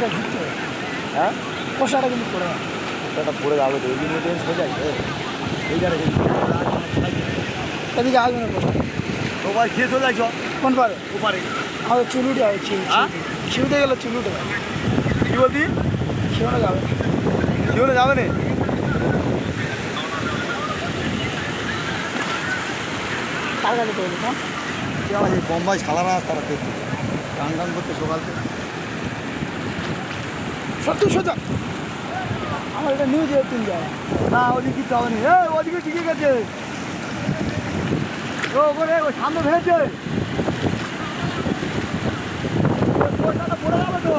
হ্যাঁ কষাটা কিন্তু পড়ে না। ওটা পড়ে যাবে তো ওই জন্য ট্রেন সোজা এই জায়গায় এদিকে আসবে না কষা। তো ভাই খেয়ে চলে যাইছ কোন পারে? ওপারে আমাদের চুলুটে হয় হ্যাঁ? ছিউটে গেলে চুলুটে হয় কি বলতি ছিউনে যাবে জীবনে যাবে না কার কাছে তৈরি না সেই বোম্বাই সালারা তারা দেখতে গান গান করতে সকাল থেকে সত্যি সোজা আমার এটা নিউজ তিন যায় না ওদিকে কিছু হবে না ওদিকে ঠিকই গেছে ওখানে ওই সামনে ভেঙেছে পড়ে যাবে তো